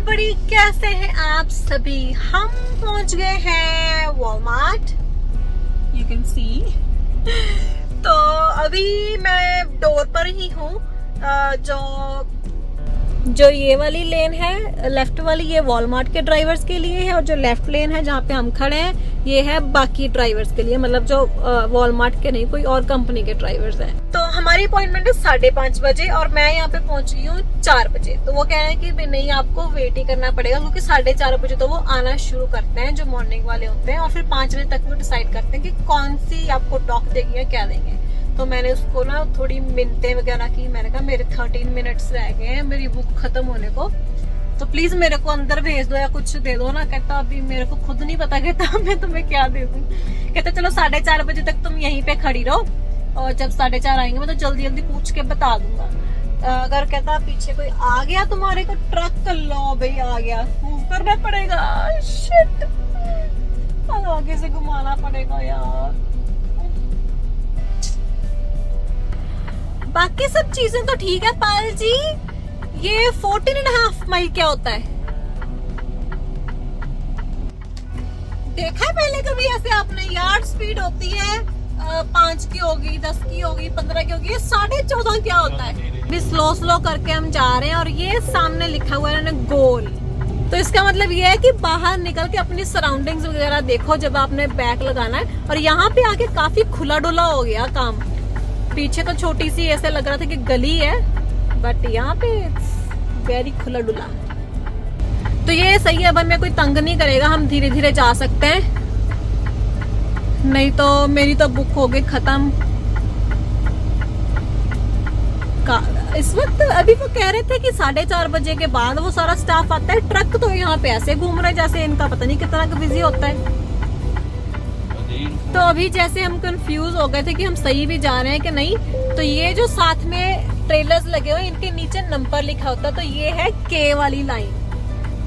Everybody, कैसे हैं आप सभी। हम पहुंच गए हैं वॉलमार्ट, यू कैन सी। तो अभी मैं डोर पर ही हूँ। जो ये वाली लेन है लेफ्ट वाली, ये वॉलमार्ट के ड्राइवर्स के लिए है, और जो लेफ्ट लेन है जहाँ पे हम खड़े हैं ये है बाकी ड्राइवर्स के लिए, मतलब जो वॉलमार्ट के नहीं, कोई और कंपनी के ड्राइवर्स हैं। तो हमारी अपॉइंटमेंट है 5:30 बजे और मैं यहाँ पे पहुंच गई हूँ 4 बजे। तो वो कह रहे हैं कि नहीं, आपको वेट ही करना पड़ेगा, क्योंकि 4:30 बजे तो वो आना शुरू करते हैं जो मॉर्निंग वाले होते हैं, और फिर 5 बजे तक वो डिसाइड करते हैं कि कौन सी आपको टॉक देगी या क्या देंगे। तो मैंने उसको ना थोड़ी मिनटें वगैरह की। मैंने कहा मेरे 13 मिनट्स रह गए हैं मेरी बुक खत्म होने को, तो प्लीज मेरे को अंदर भेज दो या कुछ दे दो ना। कहता अभी मेरे को खुद नहीं पता, कहता मैं तुम्हें क्या दे दूं। कहता चलो 4:30 बजे तक तुम यहीं पे खड़ी रहो, और जब 4:30 आएंगे मैं तो जल्दी जल्दी पूछ के बता दूंगा। अगर कहता पीछे कोई आ गया तुम्हारे को ट्रक, लो भाई आ गया, मूव करना पड़ेगा। शिट, आगे से घुमाना पड़ेगा यार। बाकी सब चीजें तो ठीक है पायल जी। ये 14.5 माइल क्या होता है? देखा है पहले कभी ऐसे आपने? यार्ड स्पीड होती है 5 की होगी, 10 की होगी, 15 की होगी, ये 14.5 क्या होता है? भी स्लो स्लो करके हम जा रहे हैं, और ये सामने लिखा हुआ है इन्होंने गोल। तो इसका मतलब ये है कि बाहर निकल के अपनी सराउंडिंग्स वगैरह देखो जब आपने बैक लगाना है। और यहाँ पे आके काफी खुला डुला हो गया काम। पीछे तो छोटी सी ऐसे लग रहा था कि गली है, बट यहाँ पे वेरी खुला डुला। तो ये सही है, अब हमें कोई तंग नहीं करेगा, हम धीरे धीरे जा सकते हैं। नहीं तो मेरी तो बुक हो गई खत्म। इस वक्त अभी वो कह रहे थे कि 4:30 बजे के बाद वो सारा स्टाफ आता है। ट्रक तो यहाँ पे ऐसे घूम रहे जैसे इनका पता नहीं कितना बिजी होता है। तो अभी जैसे हम कंफ्यूज हो गए थे कि हम सही भी जा रहे हैं कि नहीं। तो ये जो साथ में ट्रेलर्स लगे हुए इनके नीचे नंबर लिखा होता है, तो ये है के वाली लाइन।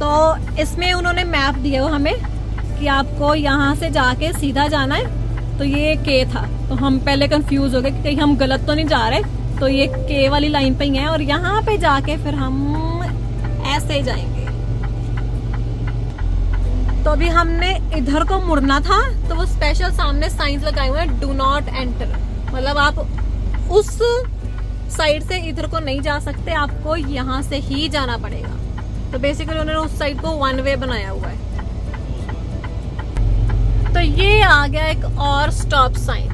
तो इसमें उन्होंने मैप दिया हो हमें कि आपको यहाँ से जाके सीधा जाना है। तो ये के था, तो हम पहले कंफ्यूज हो गए कि कहीं हम गलत तो नहीं जा रहे। तो ये के वाली लाइन पे ही है, और यहाँ पे जाके फिर हम ऐसे जाएंगे। तो अभी हमने इधर को मुड़ना था, तो वो स्पेशल सामने साइंस लगाए हुए हैं, डू नॉट एंटर। मतलब आप उस साइड से इधर को नहीं जा सकते, आपको यहाँ से ही जाना पड़ेगा। तो बेसिकली उन्होंने उस साइड को 1 वे बनाया हुआ है। तो ये आ गया एक और स्टॉप साइन।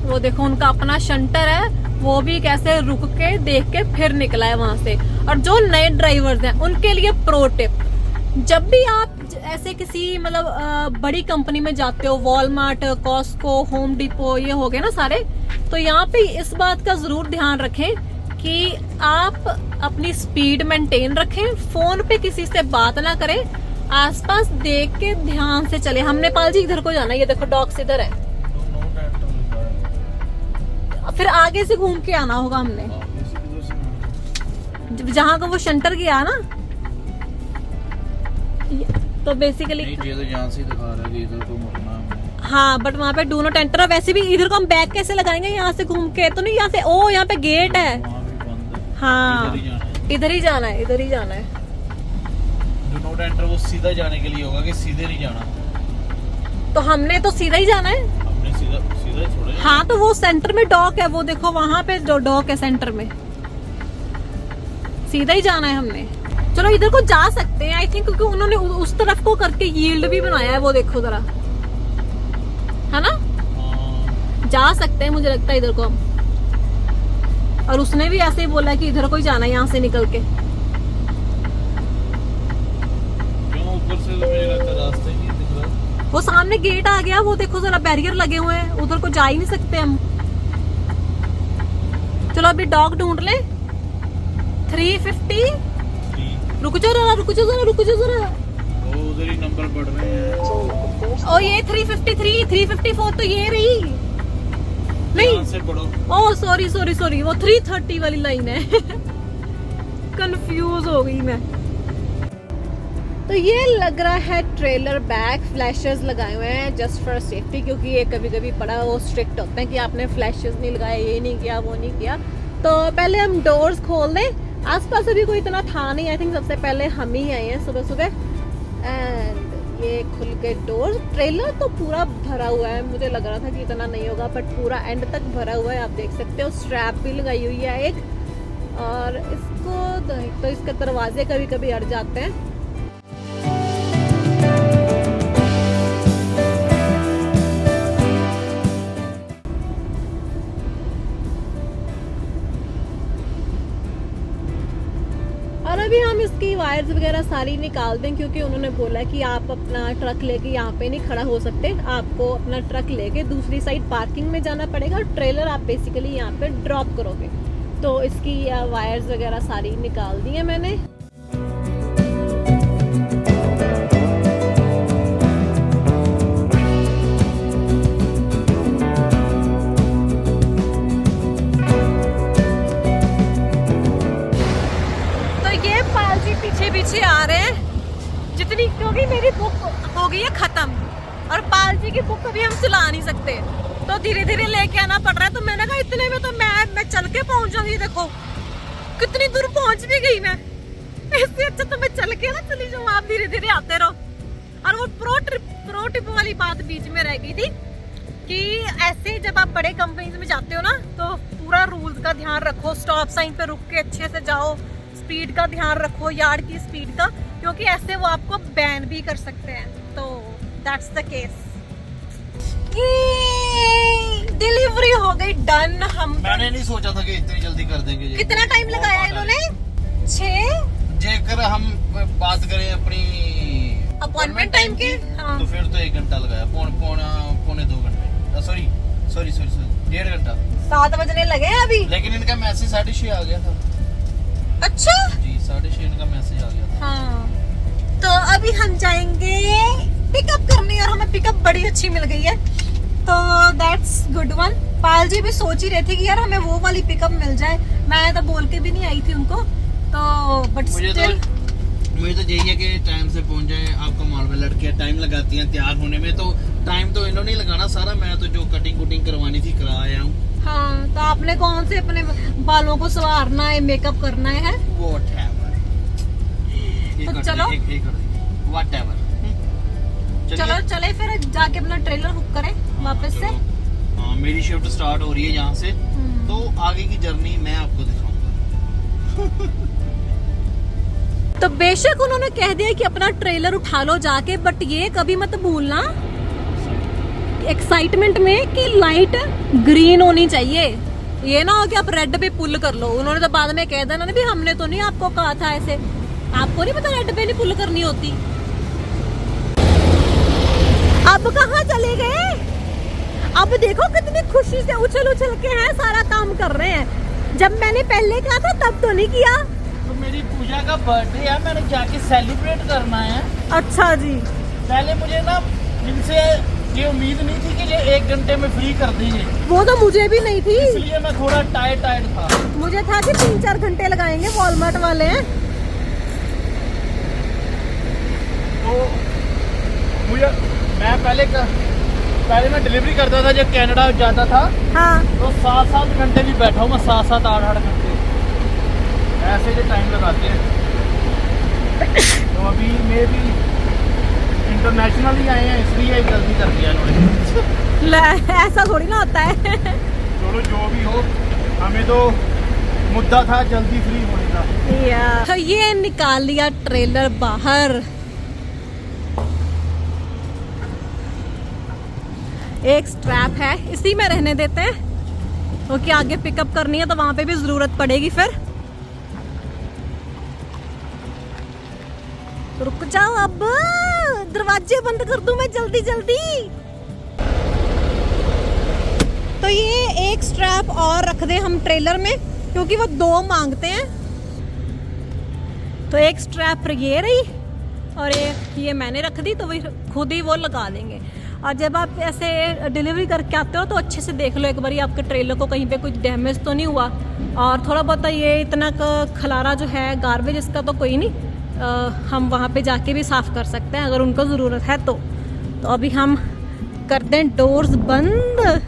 वो देखो उनका अपना शंटर है, वो भी कैसे रुक के देख के फिर निकला है वहां से। और जो नए ड्राइवर्स हैं उनके लिए प्रो टिप, जब भी आप ऐसे किसी मतलब बड़ी कंपनी में जाते हो, वॉलमार्ट, कॉस्को, होम डिपो, ये हो गए ना सारे, तो यहाँ पे इस बात का जरूर ध्यान रखें कि आप अपनी स्पीड मेंटेन रखें, फोन पे किसी से बात ना करें, आसपास देख के ध्यान से चले। हम नेपाल जी इधर को जाना है, ये देखो डॉग्स इधर है। फिर आगे से घूम के आना होगा हमने, जहाँ का वो शंटर गया ना। तो बेसिकली हाँ, बट वहाँ पे डू नॉट एंटर। वैसे भी इधर को हम बैक कैसे लगाएंगे यहाँ से घूम के? तो नहीं, यहाँ से ओ यहाँ पे गेट है। हाँ, इधर ही जाना है, इधर ही जाना है। डू नॉट एंटर वो सीधा जाने के लिए होगा कि सीधे नहीं जाना? तो हमने तो सीधा ही जाना है। हमने सीधा छोड़े। हाँ, तो वो सेंटर में डॉक है, वो देखो वहाँ पे जो डॉक है सेंटर में, सीधा ही जाना है हमने। चलो इधर को जा सकते हैं आई थिंक, क्योंकि उन्होंने उस तरफ को करके यील्ड भी बनाया है, वो देखो जरा, है ना? जा सकते हैं मुझे लगता है इधर को हम। और उसने भी ऐसे ही बोला कि इधर को ही जाना है यहाँ से निकल के। क्यों ऊपर से तो मुझे लगता है रास्ता ही नहीं दिख रहा। वो सामने गेट आ गया, वो देखो जरा बैरियर लगे हुए हैं, उधर को जा ही नहीं सकते हम। चलो अभी डॉग ढूंढ ले। 350। रुक जाओ जरा, रुक जाओ जरा, रुक जाओ जरा। उधर ही नंबर बढ़ रहे हैं। ओ ये 353, 354 तो ये रही नहीं से बढ़ो। ओ सॉरी सॉरी सॉरी, वो 330 वाली लाइन है। कंफ्यूज हो गई मैं। तो ये लग रहा है ट्रेलर बैक फ्लैशेस लगाए हुए हैं जस्ट फॉर सेफ्टी, क्योंकि ये कभी कभी बड़ा वो स्ट्रिक्ट होता है कि आपने फ्लैशेस नहीं लगाए, ये नहीं किया, वो नहीं किया। तो पहले हम डोर्स खोल दें आसपास अभी कोई इतना था नहीं, आई थिंक सबसे पहले हम ही आए हैं सुबह सुबह। एंड ये खुल के डोर, ट्रेलर तो पूरा भरा हुआ है, मुझे लग रहा था कि इतना नहीं होगा बट पूरा एंड तक भरा हुआ है, आप देख सकते हो। स्ट्रैप भी लगाई हुई है एक, और इसको तो इसके दरवाजे कभी कभी अड़ जाते हैं। और अभी हम इसकी वायर्स वगैरह सारी निकाल दें, क्योंकि उन्होंने बोला कि आप अपना ट्रक लेके यहाँ पे नहीं खड़ा हो सकते, आपको अपना ट्रक लेके दूसरी साइड पार्किंग में जाना पड़ेगा और ट्रेलर आप बेसिकली यहाँ पे ड्रॉप करोगे। तो इसकी वायर्स वगैरह सारी निकाल दी है मैंने। पीछे आ रहे हैं जितनी, क्योंकि मेरी बुक हो गई है खत्म और पालजी की बुक अभी हम चला नहीं सकते, तो धीरे धीरे लेके आना पड़ रहा है। तो मैंने कहा इतने में तो मैं चल के पहुंच जाऊंगी। देखो कितनी दूर पहुंच भी गई मैं, इससे अच्छा तो मैं चल के ना चली जाऊँ, आप धीरे धीरे आते रहो। और वो प्रो टिप वाली बात बीच में रह गई थी कि ऐसे जब आप बड़े कंपनीज में जाते हो ना, तो पूरा रूल्स का ध्यान रखो, स्टॉप साइन पे रुक के अच्छे से जाओ, स्पीड का ध्यान रखो, यार्ड की स्पीड का, क्योंकि ऐसे वो आपको बैन भी कर सकते हैं। तो दैट्स द केस। डिलीवरी हो गई डन। हम मैंने नहीं सोचा था कि इतनी जल्दी कर देंगे। कितना टाइम लगाया इन्होंने? 6 जेकर हम बात करें अपनी अपॉइंटमेंट टाइम के, हाँ। तो फिर तो 1 घंटा लगाया, पौने 2 घंटे, सॉरी 1.5 घंटा। 7 बजने लगे अभी, लेकिन इनका मैसेज 6:30 आ गया था। अच्छा जी 6:30 इनका मैसेज आ गया था। हाँ, तो अभी हम जाएंगे पिकअप करने और हमें पिकअप बड़ी अच्छी मिल गई है, तो दैट्स गुड वन। पायल जी भी सोच ही रहे थे कि यार हमें वो वाली पिकअप मिल जाए, मैं तो बोल के भी नहीं आई थी उनको, तो बट स्टिल मुझे तो यही है कि टाइम से पहुंच जाए। आपको मालूम है लड़कियां टाइम लगाती हैं तैयार होने में, तो टाइम तो इन्होंने लगाना सारा, मैं तो जो कटिंग कुटिंग करवानी थी करा आया हूँ। हाँ, तो आपने कौन से अपने बालों को संवारना है, मेकअप करना है? तो चलो व्हाटएवर। चलो चले फिर जाके अपना ट्रेलर बुक करें वापस से। हाँ, मेरी शिफ्ट स्टार्ट हो रही है यहाँ से, तो आगे की जर्नी मैं आपको दिखाऊंगा। तो बेशक उन्होंने कह दिया कि अपना ट्रेलर उठा लो जाके, बट ये कभी मत भूलना एक्साइटमेंट में कि लाइट ग्रीन होनी चाहिए, ये ना हो कि आप रेड पे पुल कर लो। उन्होंने तो बाद में कह देना भी हमने तो नहीं आपको कहा था ऐसे, आपको नहीं पता रेड पे नहीं पुल करनी होती। अब कहाँ चले गए? अब देखो कितनी खुशी से उछल उछल के हैं, सारा काम कर रहे हैं। जब मैंने पहले कहा था तब तो नहीं किया। तो मेरी पूजा का बर्थडे है, मैंने जाके सेलिब्रेट करना है। अच्छा जी। पहले मुझे ना इनसे ये उम्मीद नहीं थी कि ये 1 घंटे में फ्री कर देंगे। वो तो मुझे भी नहीं थी, इसलिए मैं थोड़ा टायर्ड था। मुझे था कि 3-4 घंटे लगाएंगे, वॉलमार्ट वाले हैं। तो मुझे पहले मैं डिलीवरी करता था जब कनाडा जाता था। हाँ। तो 7-7 घंटे भी बैठा हूँ मैं, 7-7 8-8 घंटे ऐसे जो टाइम लगाते हैं। तो अभी मैं भी इंटरनेशनल ही आए हैं, इसलिए जल्दी कर दिया इन्होंने। ऐसा थोड़ी ना होता है। चलो जो भी हो, हमें तो मुद्दा था जल्दी फ्री होने का। तो ये निकाल लिया ट्रेलर बाहर, एक स्ट्रैप है, इसी में रहने देते हैं, क्योंकि आगे पिकअप करनी है तो वहां पे भी जरूरत पड़ेगी। फिर रुक जाओ, अब दरवाजे बंद कर दूं मैं जल्दी जल्दी। तो ये एक स्ट्रैप और रख दे हम ट्रेलर में, क्योंकि वो 2 मांगते हैं। तो एक स्ट्रैप ये रही और एक ये मैंने रख दी, तो वही खुद ही वो लगा देंगे। और जब आप ऐसे डिलीवरी करके आते हो तो अच्छे से देख लो एक बार आपके ट्रेलर को कहीं पे कुछ डैमेज तो नहीं हुआ। और थोड़ा बहुत ये इतना खलारा जो है गार्बेज, इसका तो कोई नहीं, हम वहाँ पे जाके भी साफ़ कर सकते हैं अगर उनको ज़रूरत है तो अभी हम करते हैं डोर्स बंद।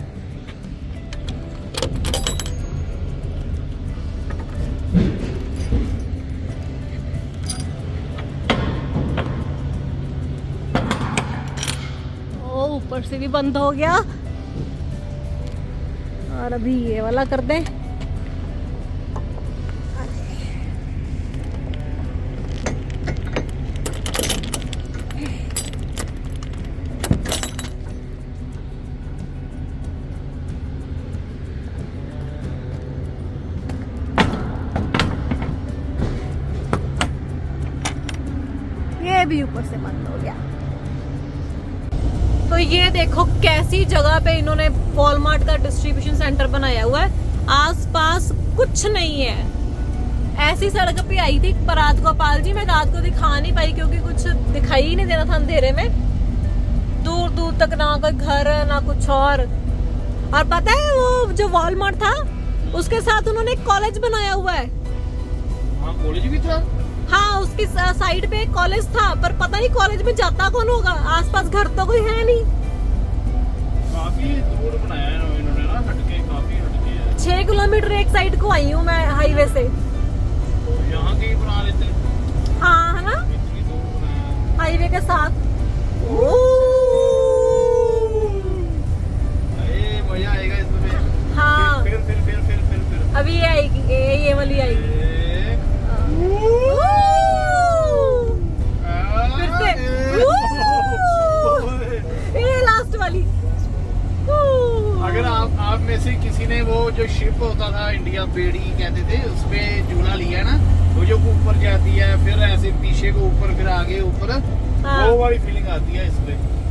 ऊपर से भी बंद हो गया। और अभी ये वाला कर दें। ये भी ऊपर से बंद हो गया। तो ये देखो कैसी जगह पे इन्होंने वॉलमार्ट का डिस्ट्रीब्यूशन सेंटर बनाया हुआ है। आसपास कुछ नहीं है। ऐसी सड़क पे आई थी पर रात को पाल जी, मैं रात को दिखा नहीं पाई क्योंकि कुछ दिखाई ही नहीं दे रहा था अंधेरे में। दूर दूर तक ना कोई घर ना कुछ और पता है वो जो वॉलमार्ट था उसके साथ उन्होंने एक कॉलेज बनाया हुआ है। हाँ कॉलेज भी था। हाँ उसकी साइड पे एक कॉलेज था पर पता नहीं कॉलेज में जाता कौन होगा। आसपास घर तो कोई है नहीं। काफी दूर बनाया है इन्होंने ना, हटके काफी हटके है। 6 किलोमीटर एक साइड को आई हूँ मैं हाईवे से। तो यहाँ के ही बना लेते हैं। हाँ है ना, इतनी दूर बनाया। हाईवे के साथ। अरे मजा आएगा इसमें। हाँ फिर अभी ये आएगी, ये वाली आएगी। फिर से ये लास्ट वाली। अगर आप में से किसी ने वो जो शिप होता था इंडिया बेड़ी कहते थे उसमें झूला लिया ना, वो जो ऊपर जाती है फिर ऐसे पीछे को ऊपर फिर आगे ऊपर, हाँ। वो वाली फीलिंग आती है इसमें।